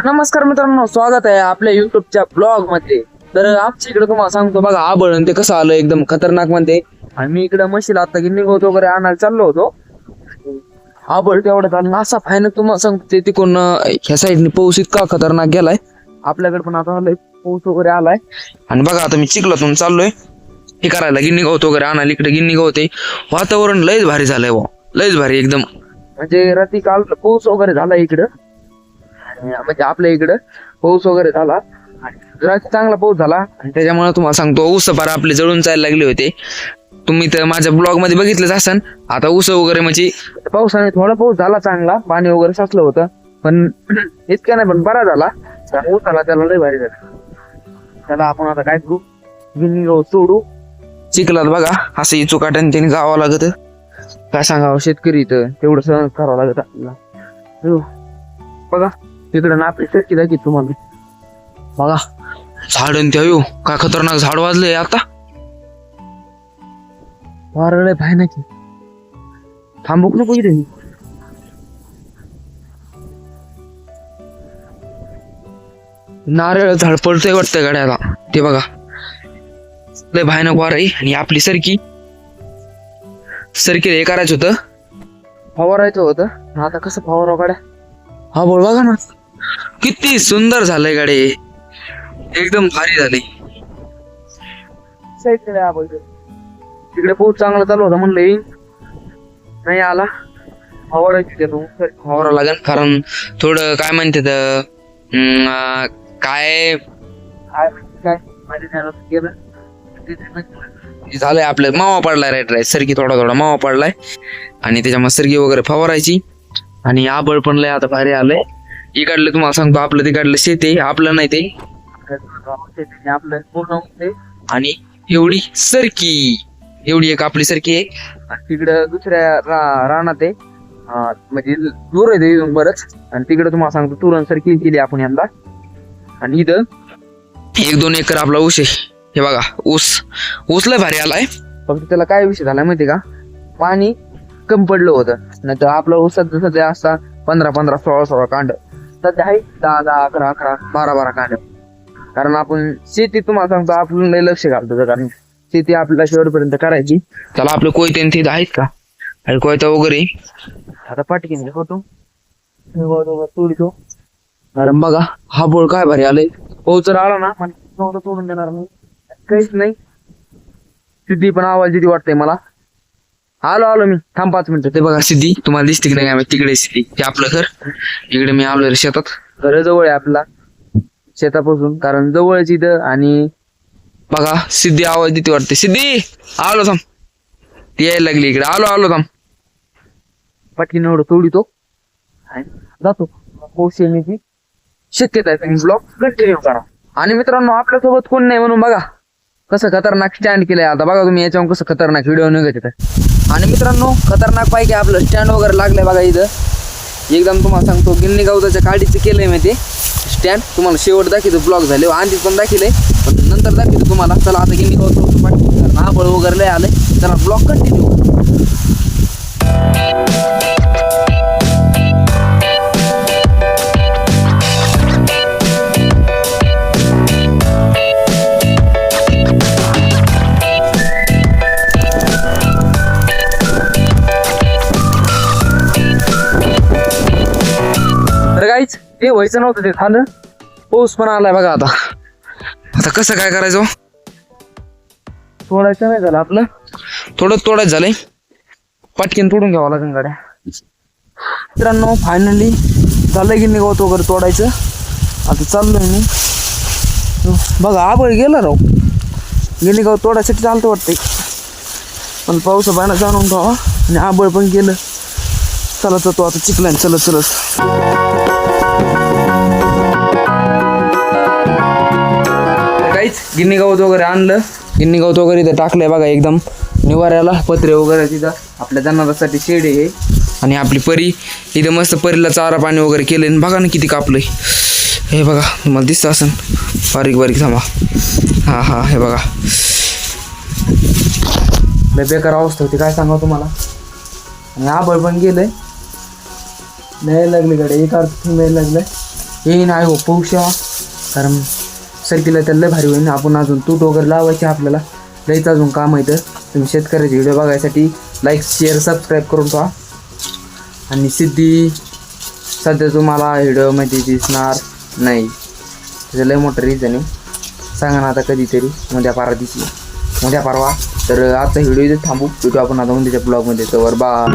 नमस्कार मित्रांनो, स्वागत आहे आपल्या युट्यूबच्या ब्लॉग मध्ये. तर आमच्या इकडे तुम्हाला सांगतो बघा, आबळ ते कसं आलं एकदम खतरनाक मध्ये. आणि मी इकडे म्हशीला आता गिन्नी गवत वगैरे आणायला चाललो होतो. आबळ तेवढं झालं असा फायनल तुम्हाला सांगतो ते तिकडून ह्या साईडने पाऊस इतका खतरनाक गेलाय. आपल्याकडे पण आता आलाय पाऊस वगैरे आलाय. आणि बघा आता मी चिखलातून चाललोय हे करायला गिन्नी गवत वगैरे आणायला. इकडे गिन्नी गवत आहे. वातावरण लयच भारी झालंय लयच भारी एकदम. म्हणजे रात्री काल पाऊस वगैरे झाला इकडं, म्हणजे आपल्या इकडं पाऊस वगैरे झाला आणि चांगला पाऊस झाला. आणि त्याच्यामुळे तुम्हाला सांगतो ऊस पार आपले जळून जायला लागले होते. तुम्ही तर माझ्या ब्लॉग मध्ये बघितलंच असन. आता ऊस वगैरे म्हणजे पावसाने थोडा पाऊस झाला चांगला, पाणी वगैरे साचलं होतं पण इतक्या नाही, पण बरा झाला. ऊसाला त्याला लय भारी झाला. त्याला आपण आता काय करू, गिन्नी गवत सोडू चिखलात. बघा असं चुकाट्याने त्याने जावं लागत. काय सांगावं, शेतकरी तर तेवढं सहन करावं लागत आपल्याला. बघा तिकडे ना आपली शेतकी दाखवत तुम्हाला. बघा झाड त्या काय खतरनाक झाड वाजले आता. वारळ पाय ना की थांबूक नको इथे. नारळ झाड पडतंय वाटतंय गाड्याला. ते बघा लय भयानक वार आहे. आणि आपली सरकी हे करायचं होतं, फवारायचं होतं. आता कसं फवाराव गाड्या. हा बोल बघा ना किती सुंदर झालंय गाडी, एकदम भारी झाली. तिकडे पाऊस चांगला चालू होता, म्हणलं येईन नाही आला. फवारा लागेल कारण थोडं काय म्हणते काय झालंय आपलं मावा पडलाय. राईट सरकी थोडा मावा पडलाय आणि त्याच्यामुळे सरकी वगैरे फवारायची. आणि आबळ पण लय आता भारी आलंय. इकडलं तुम्हाला सांगतो आपलं तिकडलं शेत आहे, आपलं नाही ते आपलं पूर्ण. आणि एवढी एक आपली सरकी आहे. तिकडं दुसऱ्या रानात आहे, म्हणजे दूर आहे ते बरंच. आणि तिकडे तुम्हाला सांगतो तुरण सरकी केली आपण यंदा. आणि इथं 1-2 एकर आपला ऊस आहे. हे बघा ऊस लय भारी आलाय. फक्त त्याला काय विषय झाला माहितीये का, पाणी कमी पडलं होतं. नाही तर आपलं ऊसात जसं ते असता 15-15, 16-16 कांड, सध्या आहे 10-10, 11-11, 12-12 कांड. कारण आपण शेती तुम्हाला सांगतो आपण लय लक्ष घालतो, कारण शेती आपल्याला शेवटपर्यंत करायची. त्याला आपलं कोयते ते आहेत का, आणि कोयता वगैरे आता पाठकीने होतो तोडतो. कारण बघा हा बोळ काय भारी आलंय. पाऊस जर आला ना तोडून देणार मी, काहीच नाही. सिद्धी पण आवाज दिदी वाटतंय मला. आलो मी, थांब 5 मिनिटं. ते बघा सिद्धी तुम्हाला दिसते की नाही, तिकडे सिद्धी ते आपलं घर. इकडे मी आलो शेतात. घर जवळ आहे आपला शेतापासून, कारण जवळच इथं. आणि बघा सिद्धी आवाज देते वाटते. सिद्धी आलो थांब, ती यायला लागली इकडे. आलो थांब. पटकीन एवढं तोडीतो जातो. पाऊस येण्याची शक्यता आहे. तुम्ही ब्लॉग कंटिन्यू करा. आणि मित्रांनो आपल्यासोबत कोण नाही म्हणून बघा कसं खतरनाक स्टँड केलंय. आता बघा तुम्ही याच्यावर कसं खतरनाक व्हिडिओ निघत येत. आणि मित्रांनो खतरनाक पैकी आपलं स्टँड वगैरे लागलंय बघा इथं. एकदम तुम्हाला सांगतो गिन्नी गवताच्या काडीचं केलंय मी ते स्टँड. तुम्हाला शेवट दाखवतो ब्लॉग झाले, आधी पण दाखवलंय पण नंतर दाखवतो तुम्हाला. चला आता गिन्नी गवत पाठी आबळ वगैरे लय आलंय. चला ब्लॉग कंटिन्यू. ते व्हायचं नव्हतं, ते झालं. पाऊस पण आलाय बघा. आता कसं काय करायचं, तोडायचं नाही झालं आपलं, थोडं तोडायचं झालंय. पटकीन तोडून घ्यावं लागेल गाड्या. मित्रांनो फायनली झालंय गिन्नी गवत वगैरे तोडायचं. आता चाललोय मी. बघा आबळ गेला राव. गिन्नी गवत तोडायसाठी चालतं वाटतंय, पण पाऊस बायना जाणून ठेवा. आणि आबळ पण गेलं. चला तो आता चिखलान चलत काहीच गिन्नी गवत वगैरे आणलं. गिन्नी गवत वगैरे इथं टाकलंय बघा एकदम निवाऱ्याला. पत्रे वगैरे तिथं आपल्या जनावरांसाठी शेड आहे. आणि आपली परी इथं मस्त परीला चारा पाणी वगैरे केलंय. बघा ना किती कापलंय. हे बघा तुम्हाला दिसतं असं बारीक थांबा. हा हे बघा लय बेकार अवस्था होती काय सांगा तुम्हाला. आणि आबळ पण गेलंय. न्यायला लागले गाडी एक अर्थ न्यायला लागलाय. येईन आहे हो पौशा, कारण सर्कीला त्याला लय भारी होईन. आपण अजून तूट वगैरे लावायचे आपल्याला, लईच अजून काम आहे. तर तुम्ही शेतकऱ्याचे व्हिडिओ बघायसाठी लाईक शेअर सबस्क्राईब करून ठेवा. आणि सिद्धी सध्या तुम्हाला व्हिडिओमध्ये दिसणार नाही, त्याचं लय मोठं रिझन आहे. सांगा ना आता कधीतरी, उद्या परवा. तर आजचा व्हिडिओ इथे थांबू, भेटू आपण आता उद्याच्या ब्लॉगमध्ये. तर बा